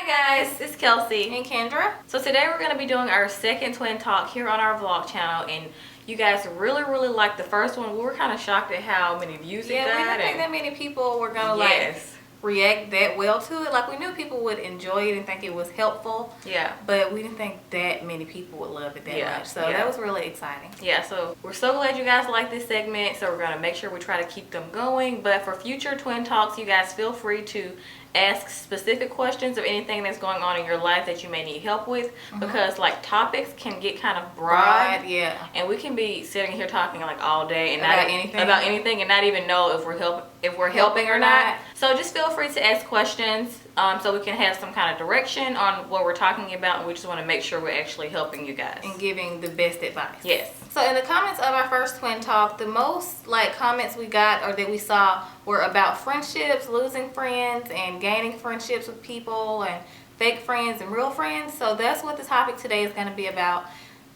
Hi guys, it's Kelsey and Kendra. So today we're going to be doing our second twin talk here on our vlog channel, and you guys really liked the first one. We were kind of shocked at how many views it got. Yeah, we didn't think that many people were going to like react that well to it. Like, we knew people would enjoy it and think it was helpful. Yeah. But we didn't think that many people would love it that much. So that was really exciting. Yeah, so we're so glad you guys like this segment. So we're going to make sure we try to keep them going. But for future twin talks, you guys feel free to ask specific questions of anything that's going on in your life that you may need help with, because like topics can get kind of broad, and we can be sitting here talking like all day and about anything and not even know if we're helping or not. So just feel free to ask questions so we can have some kind of direction on what we're talking about, and we just want to make sure we're actually helping you guys and giving the best advice. Yes. So in the comments of our first twin talk, the most like comments we got or that we saw were about friendships, losing friends, and gaining friendships with people, and fake friends and real friends. So that's what the topic today is going to be about,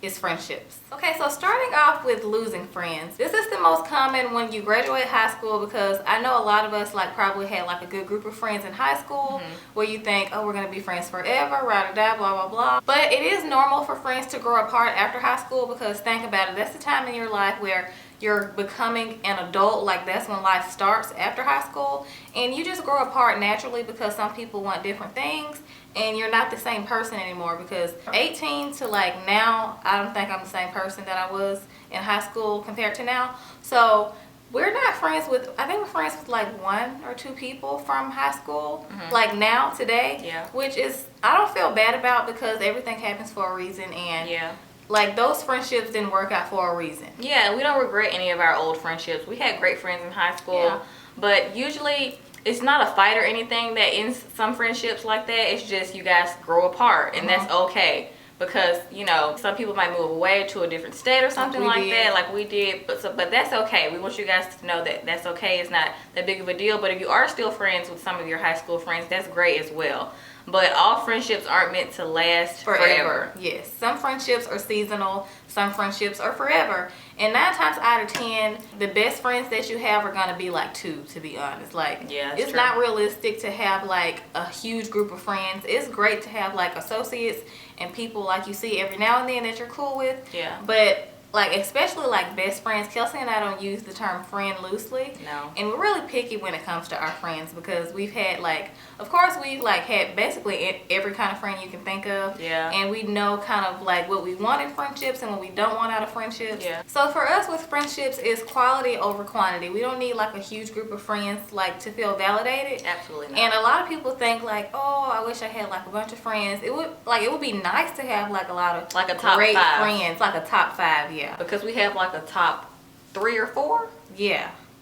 is friendships. Okay, so starting off with losing friends. This is the most common when you graduate high school, because I know a lot of us like probably had like a good group of friends in high school where you think, oh, we're gonna be friends forever, rah-da-da, blah blah blah. But it is normal for friends to grow apart after high school, because think about it, that's the time in your life where you're becoming an adult. Like, that's when life starts after high school, and you just grow apart naturally because some people want different things and you're not the same person anymore. Because 18 to like now, I don't think I'm the same person that I was in high school compared to now. So we're not friends with, I think we're friends with like 1 or 2 people from high school, like now, today, which is, I don't feel bad about, because everything happens for a reason, and like those friendships didn't work out for a reason. Yeah, we don't regret any of our old friendships. We had great friends in high school, but usually it's not a fight or anything that ends some friendships like that. It's just you guys grow apart, and that's okay. Because, you know, some people might move away to a different state or something like that, like we did. But that's okay. We want you guys to know that that's okay. It's not that big of a deal. But if you are still friends with some of your high school friends, that's great as well. But all friendships aren't meant to last forever. Yes, some friendships are seasonal, some friendships are forever. And 9 times out of 10, the best friends that you have are going to be like 2, to be honest. Like, it's not realistic to have like a huge group of friends. It's great to have like associates and people like you see every now and then that you're cool with. But like, especially like best friends, Kelsey and I don't use the term friend loosely. No. And we're really picky when it comes to our friends, because we've had like, of course we've like had basically every kind of friend you can think of. And we know kind of like what we want in friendships and what we don't want out of friendships. So for us with friendships, is quality over quantity. We don't need like a huge group of friends like to feel validated. Absolutely not. And a lot of people think like, oh, I wish I had like a bunch of friends. It would be nice to have like a lot of like a top great 5 friends, like a top 5. Because we have like a top 3 or 4.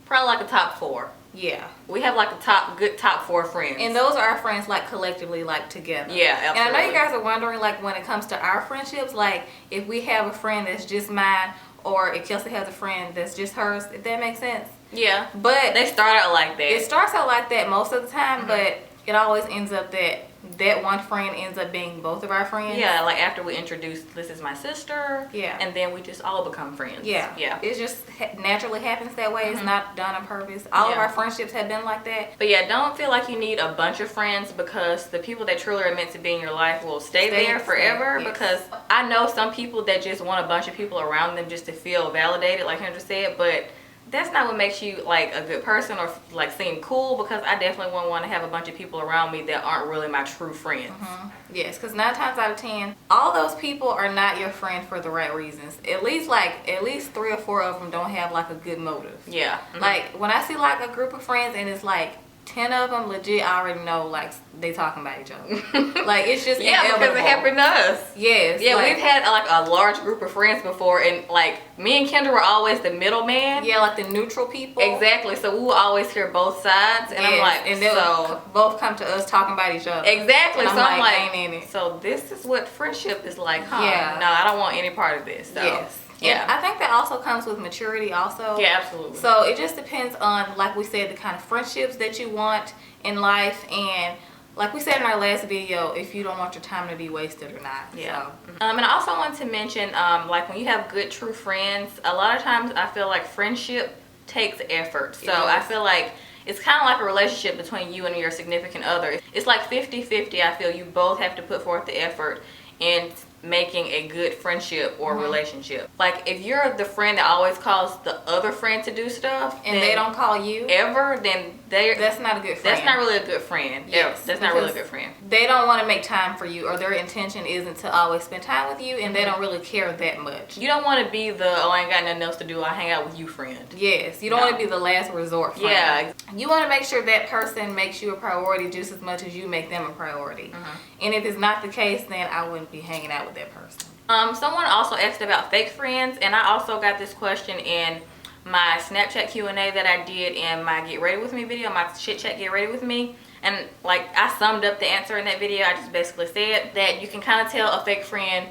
Probably like a top 4. We have like a good top 4 friends, and those are our friends like collectively, like together. Absolutely. And I know you guys are wondering, like, when it comes to our friendships, like if we have a friend that's just mine, or if Kelsey has a friend that's just hers, if that makes sense. But they start out like that. It starts out like that most of the time, but it always ends up that one friend ends up being both of our friends. Like after we introduce, this is my sister. And then we just all become friends. It just naturally happens that way. It's not done on purpose. All of our friendships have been like that. But don't feel like you need a bunch of friends, because the people that truly are meant to be in your life will stay there forever. Because I know some people that just want a bunch of people around them just to feel validated, like Kendra said, but that's not what makes you like a good person or like seem cool, because I definitely wouldn't want to have a bunch of people around me that aren't really my true friends. Yes, because 9 times out of 10, all those people are not your friend for the right reasons. At least 3 or 4 of them don't have like a good motive. Like when I see like a group of friends and it's like 10 of them legit, I already know like they talking about each other. Like, it's just because it happened to us. Yes. Like, we've had like a large group of friends before, and like me and Kendra were always the middleman. Like the neutral people. Exactly. So we will always hear both sides, and I'm like, and they'll both come to us talking about each other. Exactly. And so I'm like, ain't in it. So this is what friendship is like, huh? No, I don't want any part of this. So. And I think that also comes with maturity also. Absolutely. So it just depends on, like we said, the kind of friendships that you want in life, and like we said in our last video, if you don't want your time to be wasted or not. And I also want to mention, like when you have good true friends, a lot of times I feel like friendship takes effort. So I feel like it's kind of like a relationship between you and your significant other. It's like 50-50. I feel you both have to put forth the effort in making a good friendship or relationship. Like if you're the friend that always calls the other friend to do stuff and they don't call you ever, then that's not a good friend. That's not really a good friend. Yes, that's not really a good friend. They don't want to make time for you, or their intention isn't to always spend time with you, and they don't really care that much. You don't want to be the, oh, I ain't got nothing else to do, I hang out with you friend. Yes, you don't want to be the last resort friend. Yeah. You want to make sure that person makes you a priority just as much as you make them a priority. And if it's not the case, then I wouldn't be hanging out with that person. Someone also asked about fake friends, and I also got this question in my Snapchat Q&A that I did in my Get Ready With Me video, my Chit Chat Get Ready With Me. And like I summed up the answer in that video. I just basically said that you can kind of tell a fake friend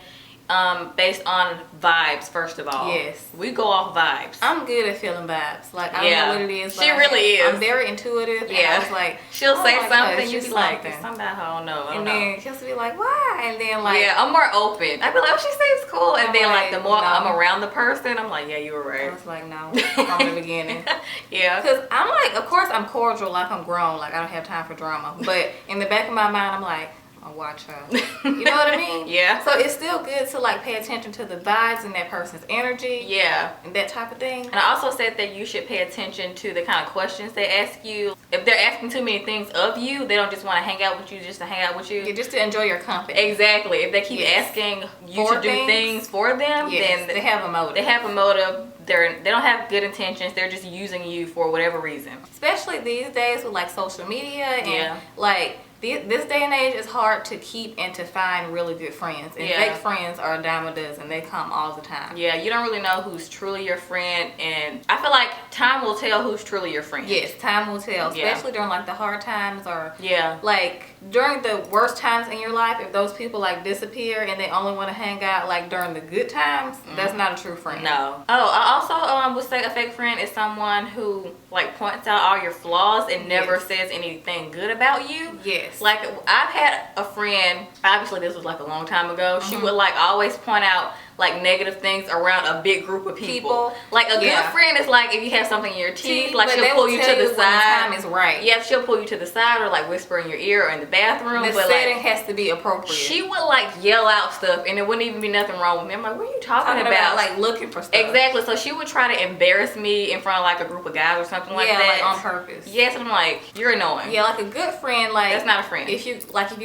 based on vibes, first of all. Yes. We go off vibes. I'm good at feeling vibes. Like, I don't know what it is. She really is. I'm very intuitive. Yeah. And I was like, she'll say something, you be like, something I don't know. And then she'll be like, why? And then like, yeah, I'm more open. I'd be like, oh, she seems cool. And then like the more I'm around the person, I'm like, yeah, you were right. I was like, no, from the beginning. Yeah. Because I'm like, of course I'm cordial, like I'm grown, like I don't have time for drama. But in the back of my mind, I'm like, I'll watch her. You know what I mean? Yeah. So it's still good to like pay attention to the vibes and that person's energy. Yeah. And that type of thing. And I also said that you should pay attention to the kind of questions they ask you. If they're asking too many things of you, they don't just want to hang out with you just to hang out with you. Yeah, just to enjoy your company. Exactly. If they keep asking you to do things for them, then they have a motive. They have a motive. They don't have good intentions. They're just using you for whatever reason. Especially these days with like social media and like this day and age, is hard to keep and to find really good friends. And fake friends are a dime a dozen. They come all the time. Yeah, you don't really know who's truly your friend. And I feel like time will tell who's truly your friend. Yes, time will tell. Especially during like the hard times or like during the worst times in your life. If those people like disappear and they only want to hang out like during the good times, that's not a true friend. No. Oh, I also would say a fake friend is someone who like points out all your flaws and never says anything good about you. Yes. Like I've had a friend, obviously this was like a long time ago, she would like always point out like negative things around a big group of people. Like a good friend is like if you have something in your teeth, like she'll pull you to the side. When the time is right. Yeah, she'll pull you to the side or like whisper in your ear or in the bathroom. The setting has to be appropriate. She would like yell out stuff and there wouldn't even be nothing wrong with me. I'm like, what are you talking about? Like looking for stuff. Exactly. So she would try to embarrass me in front of like a group of guys or something like that. Yeah, like on purpose. Yes, and I'm like, you're annoying. Yeah, like a good friend, like that's not a friend. If you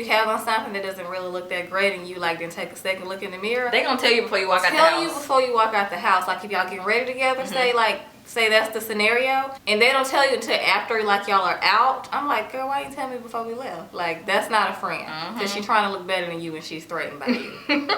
have on something that doesn't really look that great and you like then take a second look in the mirror, they gonna tell you before you walk out the house. Before you walk out the house, like if y'all getting ready together, say that's the scenario, and they don't tell you until after like y'all are out. I'm like, girl, why you tell me before we left? Like that's not a friend, because she's trying to look better than you and she's threatened by you.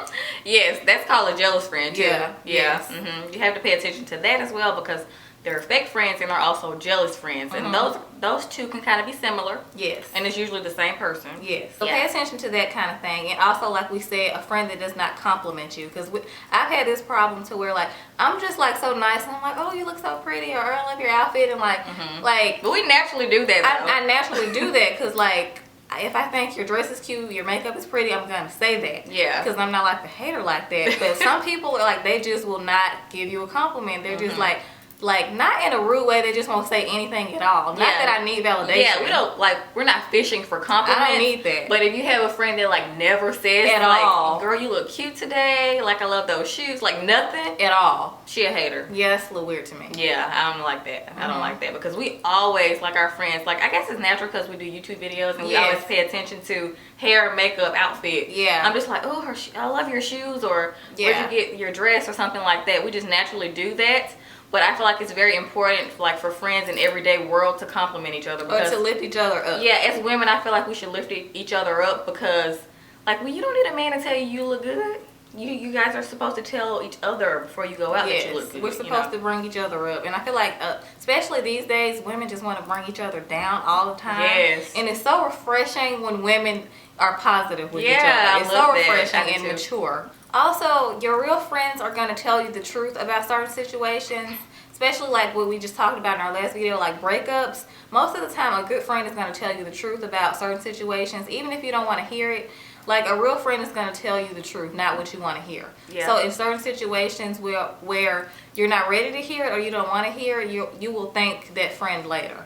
Yes, that's called a jealous friend too. Yeah. Yes. You have to pay attention to that as well, because there are fake friends and there are also jealous friends, and those two can kind of be similar. Yes. And it's usually the same person. Yes. So pay attention to that kind of thing, and also like we said, a friend that does not compliment you, because I've had this problem to where like I'm just like so nice and I'm like, oh, you look so pretty, or I love your outfit, and like but we naturally do that. I naturally do that because like if I think your dress is cute, your makeup is pretty, I'm gonna say that. Yeah. Because I'm not like a hater like that. But some people are like, they just will not give you a compliment. They're just like not in a rude way, they just won't say anything at all. Not that I need validation. Yeah, we don't we're not fishing for compliments. I don't need that. But if you have a friend that like never says at all, girl, you look cute today, like I love those shoes, like nothing at all, she a hater. Yeah, that's a little weird to me. Yeah, I don't like that. I don't like that, because we always like our friends, like I guess it's natural because we do YouTube videos and we always pay attention to hair, makeup, outfit. Yeah, I'm just like, oh, I love your shoes, or where'd you get your dress, or something like that. We just naturally do that. But I feel like it's very important, like for friends in everyday world, to compliment each other. Or to lift each other up. Yeah, as women, I feel like we should lift each other up, because, like, well, you don't need a man to tell you look good. You guys are supposed to tell each other before you go out that you look good. We're supposed to bring each other up. And I feel like, especially these days, women just want to bring each other down all the time. Yes. And it's so refreshing when women are positive with each other. It's so refreshing and mature. Also, your real friends are going to tell you the truth about certain situations, especially like what we just talked about in our last video, like breakups. Most of the time, a good friend is going to tell you the truth about certain situations, even if you don't want to hear it. Like, a real friend is going to tell you the truth, not what you want to hear. Yeah. So in certain situations where you're not ready to hear it or you don't want to hear it, you will thank that friend later.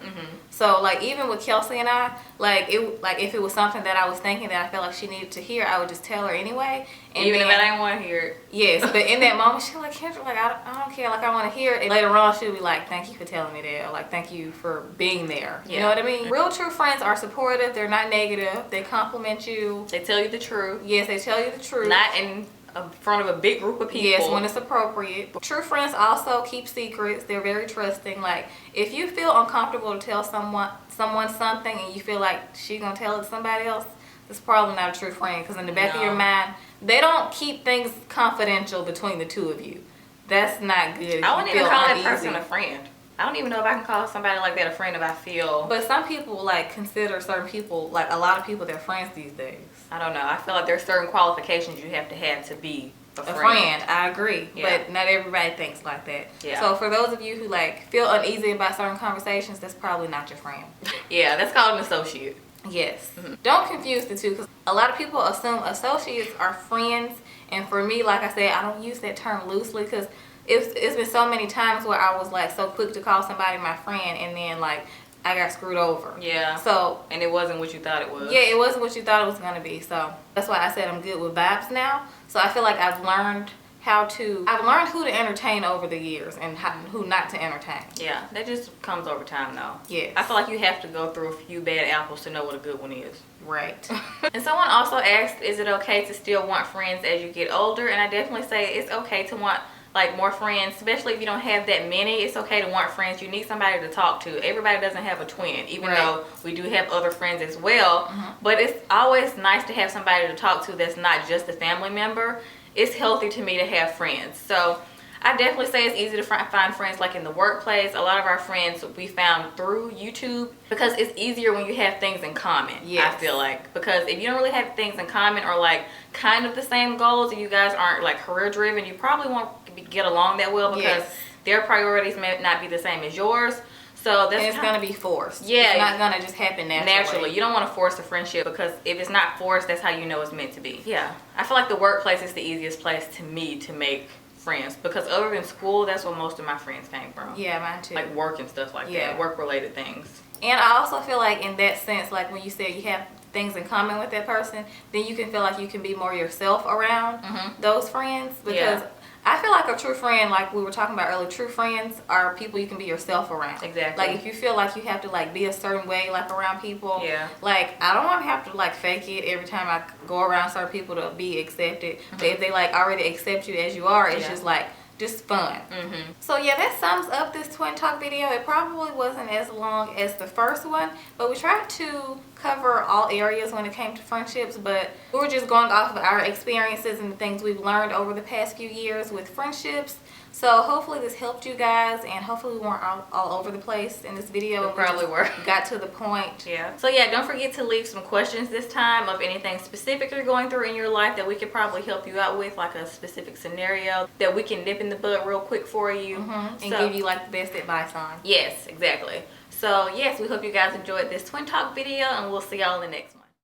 So like, even with Kelsey and I, like if it was something that I was thinking that I felt like she needed to hear, I would just tell her anyway. And even then, if I didn't want to hear it. Yes, but in that moment, she's like, Kendra, like, I don't care, like, I want to hear it. And later on, she'll be like, thank you for telling me that, or like, thank you for being there. You know what I mean? Real true friends are supportive. They're not negative. They compliment you. They tell you the truth. Yes, they tell you the truth. Not in front of a big group of people. Yes, when it's appropriate. But true friends also keep secrets. They're very trusting. Like, if you feel uncomfortable to tell someone something and you feel like she's going to tell it to somebody else, it's probably not a true friend, because in the back of your mind, they don't keep things confidential between the two of you. That's not good. I wouldn't even call that person a friend. I don't even know if I can call somebody like that a friend if I feel. But some people like consider certain people, like a lot of people, their friends these days. I don't know. I feel like there's certain qualifications you have to be a friend. A friend, I agree. Yeah. But not everybody thinks like that. Yeah. So for those of you who like feel uneasy about certain conversations, that's probably not your friend. Yeah, that's called an associate. Yes. Don't confuse the two, because a lot of people assume associates are friends. And for me, like I said, I don't use that term loosely, because it's been so many times where I was like so quick to call somebody my friend, and then like I got screwed over. Yeah. So, and it wasn't what you thought it was. Yeah, it wasn't what you thought it was going to be. So that's why I said I'm good with vibes now. So I feel like I've learned who to entertain over the years and who not to entertain. Yeah, that just comes over time though. Yes. I feel like you have to go through a few bad apples to know what a good one is. Right. And someone also asked, is it okay to still want friends as you get older? And I definitely say it's okay to want like more friends, especially if you don't have that many. It's okay to want friends. You need somebody to talk to. Everybody doesn't have a twin, even though we do have other friends as well. But it's always nice to have somebody to talk to that's not just a family member. It's healthy to me to have friends. So I definitely say it's easy to find friends like in the workplace. A lot of our friends we found through YouTube, because it's easier when you have things in common. Yes. I feel like, because if you don't really have things in common or like kind of the same goals, and you guys aren't like career driven, you probably won't get along that well, because their priorities may not be the same as yours. So that's, and it's gonna be forced. Yeah, it's not gonna just happen naturally. You don't want to force a friendship, because if it's not forced, that's how you know it's meant to be. Yeah, I feel like the workplace is the easiest place to me to make friends, because other than school, that's where most of my friends came from. Yeah, mine too. Like work and stuff like that, work related things. And I also feel like in that sense, like when you say you have things in common with that person, then you can feel like you can be more yourself around those friends, because I feel like a true friend, like we were talking about earlier, true friends are people you can be yourself around. Exactly. Like if you feel like you have to like be a certain way like around people, like I don't want to have to like fake it every time I go around certain people to be accepted. But if they like already accept you as you are, it's just like just fun. So yeah, that sums up this twin talk video. It probably wasn't as long as the first one, but we tried to cover all areas when it came to friendships, but we were just going off of our experiences and the things we've learned over the past few years with friendships. So hopefully this helped you guys, and hopefully we weren't all over the place in this video. We probably were. Got to the point. Yeah. So yeah, don't forget to leave some questions this time of anything specific you're going through in your life that we could probably help you out with, like a specific scenario that we can nip in the bud real quick for you. And give you like the best advice on. Yes, exactly. So yes, we hope you guys enjoyed this twin talk video, and we'll see y'all in the next one.